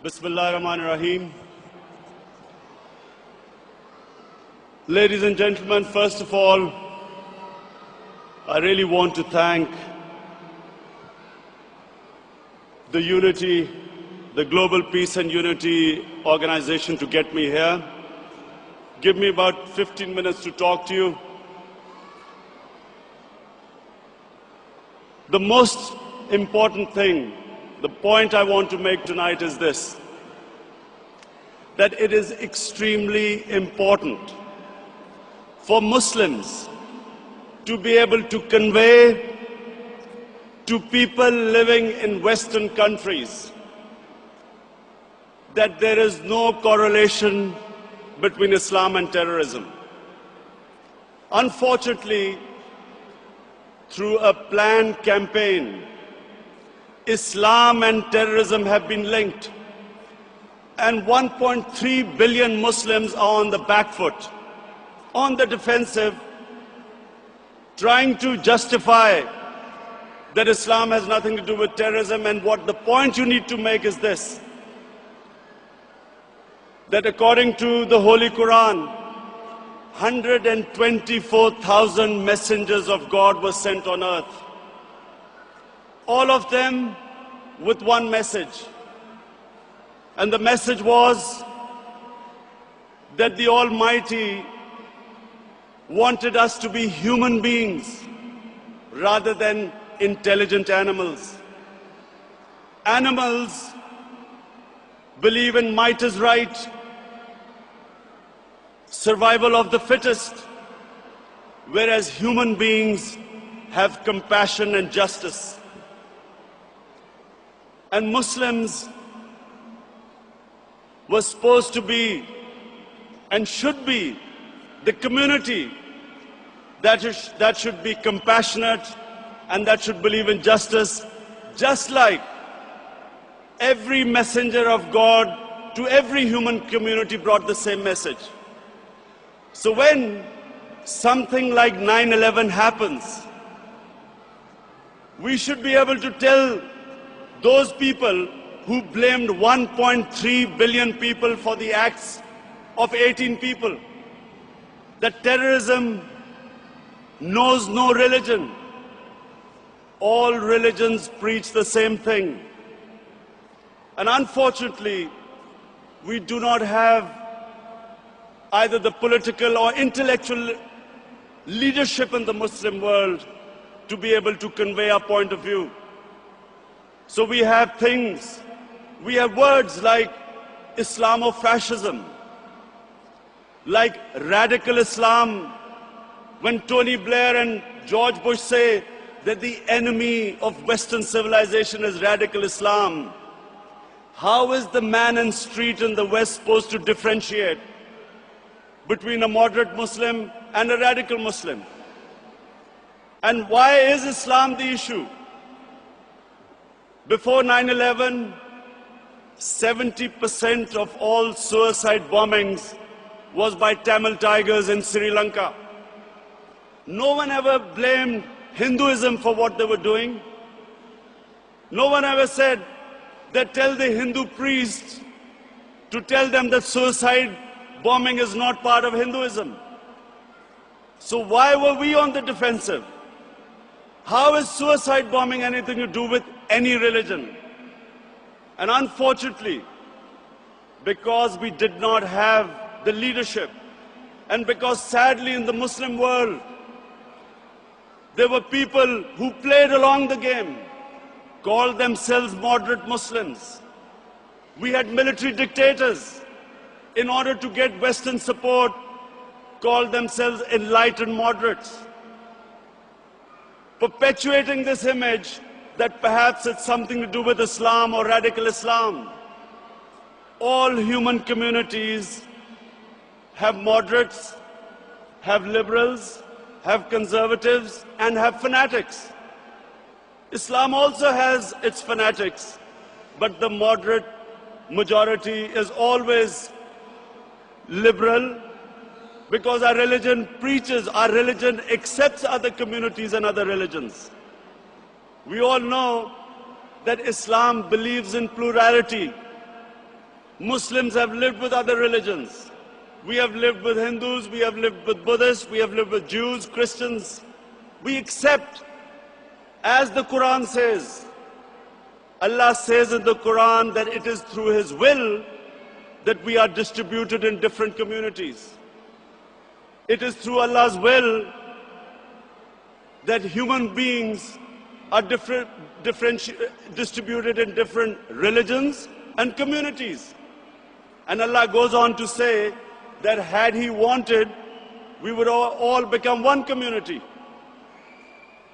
Bismillah ar-Rahman ar-Rahim. Ladies and gentlemen, first of all, I really want to thank the Unity, the Global Peace and Unity organization to get me here. Give me about 15 minutes to talk to you. The most important thing, the point I want to make tonight is this, that it is extremely important for Muslims to be able to convey to people living in Western countries that there is no correlation between Islam and terrorism. Unfortunately, through a planned campaign, Islam and terrorism have been linked, and 1.3 billion Muslims are on the back foot, on the defensive, trying to justify that Islam has nothing to do with terrorism. And what the point you need to make is this, that according to the Holy Quran, 124,000 messengers of God were sent on earth. All of them with one message. And the message was that the Almighty wanted us to be human beings rather than intelligent animals. Animals believe in might is right, survival of the fittest, whereas human beings have compassion and justice. And Muslims were supposed to be and should be the community that should be compassionate and that should believe in justice, just like every messenger of God to every human community brought the same message. So when something like 9/11 happens, we should be able to tell those people who blamed 1.3 billion people for the acts of 18 people that terrorism knows no religion. All religions preach the same thing. And unfortunately, we do not have either the political or intellectual leadership in the Muslim world to be able to convey our point of view. So we have words like Islamofascism, like radical Islam. When Tony Blair and George Bush say that the enemy of Western civilization is radical Islam, how is the man in the street in the West supposed to differentiate between a moderate Muslim and a radical Muslim? And why is Islam the issue? Before 9/11, 70% of all suicide bombings was by Tamil Tigers in Sri Lanka. No one ever blamed Hinduism for what they were doing. No one ever said that tell the Hindu priests to tell them that suicide bombing is not part of Hinduism. So why were we on the defensive? How is suicide bombing anything to do with any religion? And unfortunately, because we did not have the leadership, and because sadly in the Muslim world, there were people who played along the game, called themselves moderate Muslims. We had military dictators, in order to get Western support, called themselves enlightened moderates, perpetuating this image that perhaps it's something to do with Islam or radical Islam. All human communities have moderates, have liberals, have conservatives, and have fanatics. Islam also has its fanatics, but the moderate majority is always liberal, because our religion preaches, our religion accepts other communities and other religions. We all know that Islam believes in plurality. Muslims have lived with other religions. We have lived with Hindus, we have lived with Buddhists, we have lived with Jews, Christians. We accept, as the Quran says, Allah says in the Quran that it is through His will that we are distributed in different communities. It is through Allah's will that human beings are distributed in different religions and communities. And Allah goes on to say that had He wanted, we would all become one community.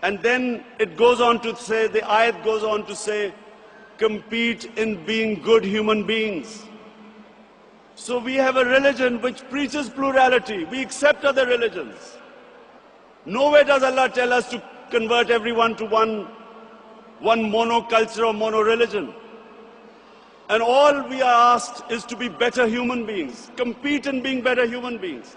And then it goes on to say, the ayat goes on to say, compete in being good human beings. So we have a religion which preaches plurality. We accept other religions. Nowhere does Allah tell us to convert everyone to one monoculture or mono-religion. And all we are asked is to be better human beings, compete in being better human beings.